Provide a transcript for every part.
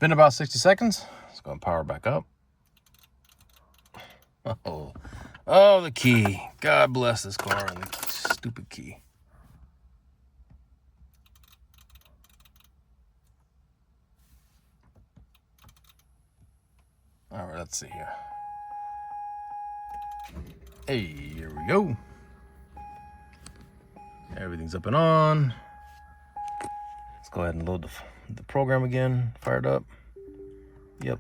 Been about 60 seconds. Let's go and power back up. Oh, the key. God bless this car and the stupid key. All right, let's see here. Hey, here we go. Everything's up and on. Let's go ahead and load the program again. Fired up. Yep.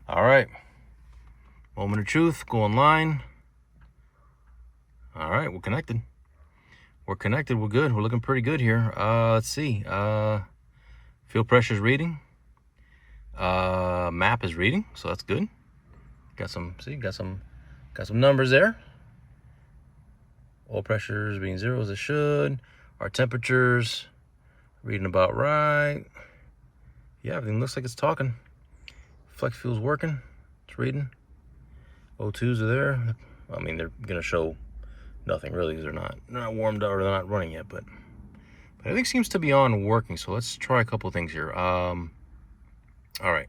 All right. Moment of truth. Go online. All right, we're connected. We're connected. We're good. We're looking pretty good here. Let's see. Fuel pressure is reading. Map is reading, so that's good. Got some numbers there. Oil pressure is being 0 as it should. Our temperatures reading about right. Yeah, everything looks like it's talking. Flex fuel's working. It's reading. O2s are there. I mean, they're gonna show nothing really because they're not warmed up or they're not running yet, but everything seems to be on and working. So let's try a couple of things here. All right,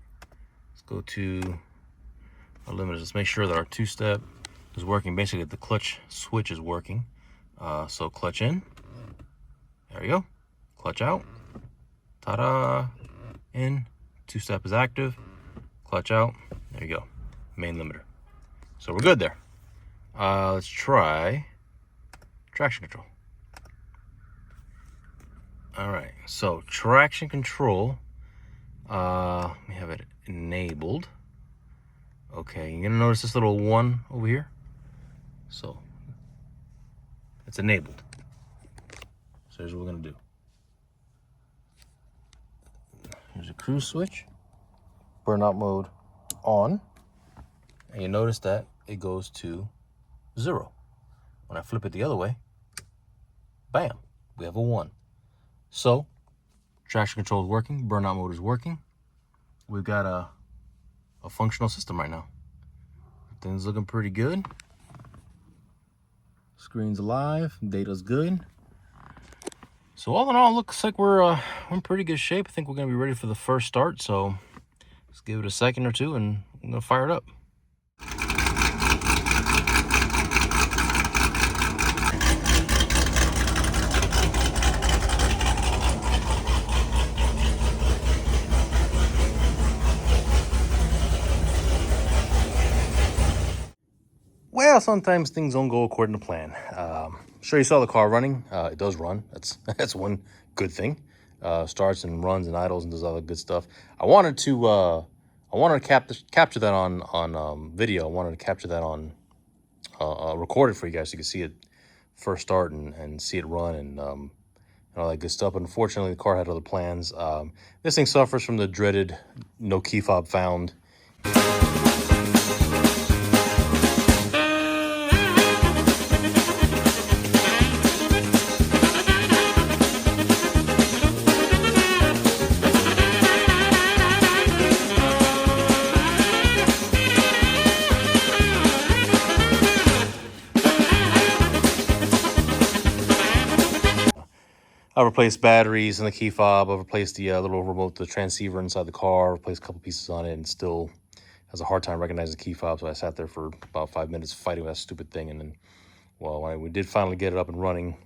let's go to our limiters. Let's make sure that our two-step is working. Basically, the clutch switch is working. So clutch in. There you go. Clutch out. Ta-da! In. Two-step is active. Clutch out. There you go. Main limiter. So we're good there. Let's try traction control. All right. So traction control. We have it enabled. Okay, you're gonna notice this little 1 over here. So it's enabled. So here's what we're gonna do. Here's a cruise switch. Burnout mode on. And you notice that it goes to 0. When I flip it the other way, bam, we have a 1. So traction control is working, burnout mode is working. We've got a functional system right now. Things looking pretty good. Screen's alive, data's good. So all in all, it looks like we're in pretty good shape. I think we're gonna be ready for the first start. So let's give it a second or two and I'm gonna fire it up. Well, sometimes things don't go according to plan. Sure, you saw the car running. It does run. That's one good thing. Starts and runs and idles and does all that good stuff. I wanted to capture that on video. I wanted to capture that on record it for you guys so you can see it first start and see it run and all that good stuff. But unfortunately, the car had other plans. This thing suffers from the dreaded no key fob found. I replaced batteries in the key fob. I replaced the little remote, the transceiver inside the car. Replaced a couple pieces on it, and still has a hard time recognizing the key fob. So I sat there for about 5 minutes fighting with that stupid thing. And then, well, when we did finally get it up and running,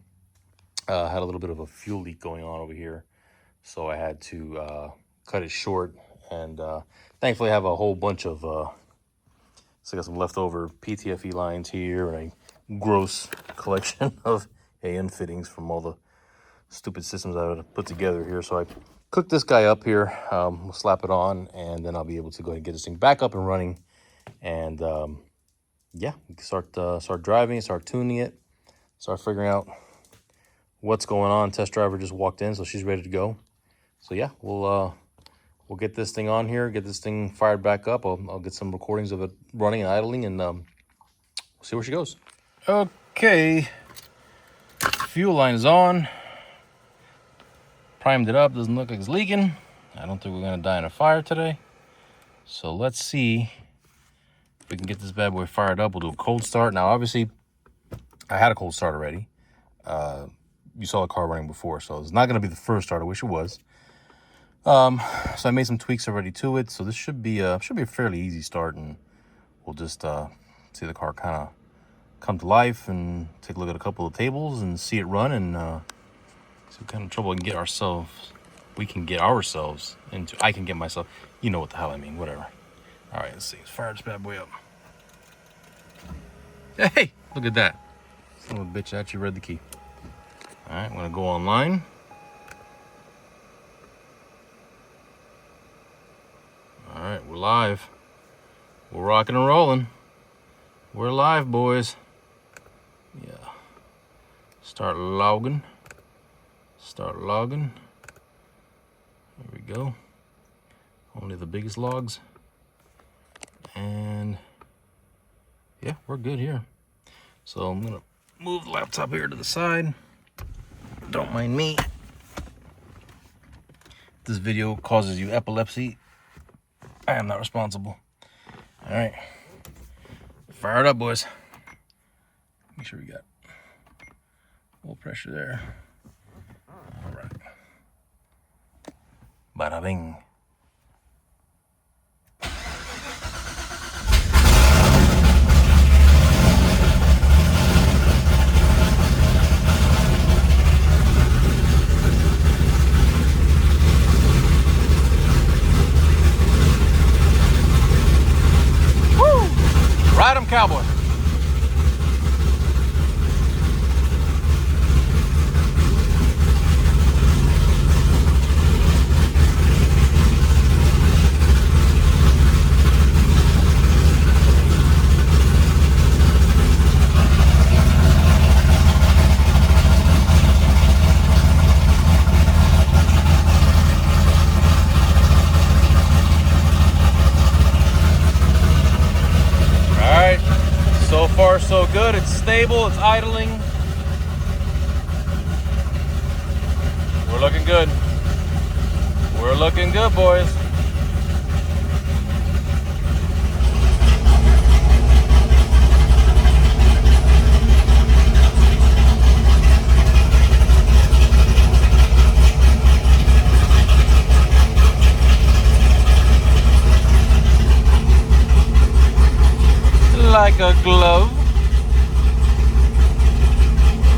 had a little bit of a fuel leak going on over here, so I had to cut it short. And thankfully, I have a whole bunch of so I got some leftover PTFE lines here and a gross collection of AN fittings from all the stupid systems I would put together here. So I cooked this guy up here. We'll slap it on, and then I'll be able to go ahead and get this thing back up and running. And yeah, we can start driving, start tuning it, start figuring out what's going on. Test driver just walked in, so she's ready to go. So yeah, we'll get this thing on here, get this thing fired back up. I'll get some recordings of it running and idling, and we'll see where she goes. Okay, fuel line is on. Primed it up, doesn't look like it's leaking. I don't think we're gonna die in a fire today. So let's see if we can get this bad boy fired up. We'll do a cold start. Now, obviously, I had a cold start already. You saw the car running before, so it's not gonna be the first start. I wish it was. So I made some tweaks already to it. So this should be a fairly easy start, and we'll just see the car kind of come to life and take a look at a couple of tables and see it run, and see what kind of trouble we can get ourselves into. I can get myself, you know what the hell I mean, whatever. All right, let's see. Let's fire this bad boy up. Hey, look at that. Son of a bitch actually read the key. All right, I'm gonna go online. All right, we're live. We're rocking and rolling. We're live, boys. Yeah. Start logging. Start logging. There we go. Only the biggest logs. And yeah, we're good here. So I'm gonna move the laptop here to the side. Don't mind me. If this video causes you epilepsy, I am not responsible. All right, fire it up, boys. Make sure we got full pressure there. All right. Bada bing. Ride 'em, cowboy. So far, so good. It's stable, it's idling. We're looking good. We're looking good, boys. Like a glove.